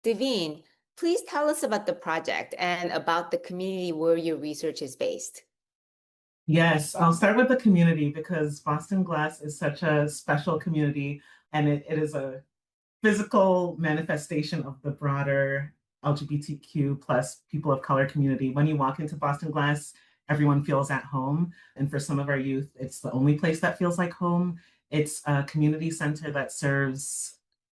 Devine, please tell us about the project and about the community where your research is based. Yes, I'll start with the community because Boston Glass is such a special community and it is a physical manifestation of the broader LGBTQ plus people of color community. When you walk into Boston Glass, everyone feels at home. And for some of our youth, it's the only place that feels like home. It's a community center that serves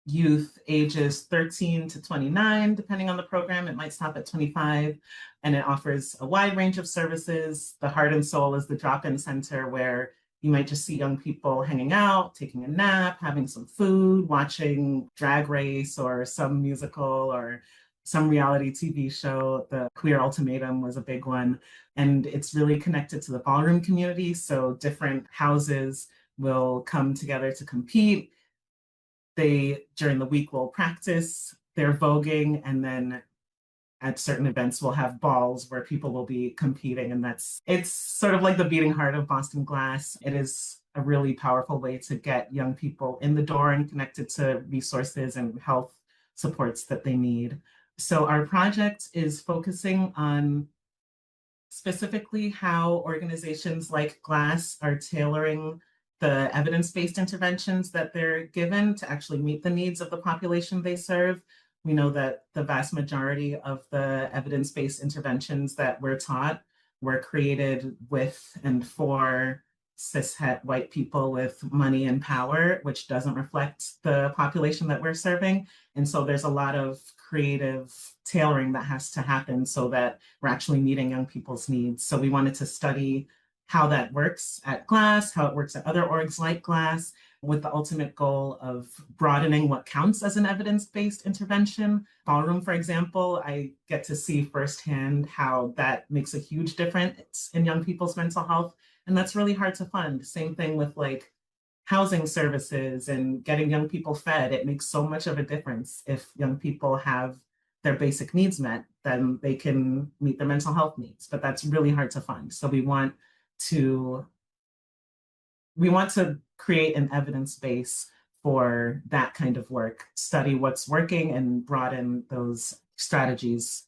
youth ages 13 to 29, depending on the program. It might stop at 25. And it offers a wide range of services. The Heart and Soul is the drop-in center where you might just see young people hanging out, taking a nap, having some food, watching Drag Race or some musical or some reality TV show. The Queer Ultimatum was a big one. And it's really connected to the ballroom community. So different houses will come together to compete. They, during the week, will practice their voguing, and then at certain events we'll have balls where people will be competing, and it's sort of like the beating heart of Boston Glass. It is a really powerful way to get young people in the door and connected to resources and health supports that they need. So our project is focusing on specifically how organizations like Glass are tailoring the evidence-based interventions that they're given to actually meet the needs of the population they serve. We know that the vast majority of the evidence-based interventions that we're taught were created with and for cishet white people with money and power, which doesn't reflect the population that we're serving. And so there's a lot of creative tailoring that has to happen so that we're actually meeting young people's needs. So we wanted to study how that works at Glass, how it works at other orgs like Glass, with the ultimate goal of broadening what counts as an evidence-based intervention. Ballroom, for example, I get to see firsthand how that makes a huge difference in young people's mental health. And that's really hard to fund. Same thing with like housing services and getting young people fed. It makes so much of a difference if young people have their basic needs met, then they can meet their mental health needs. But that's really hard to fund. So to we want to create an evidence base for that kind of work, study what's working and broaden those strategies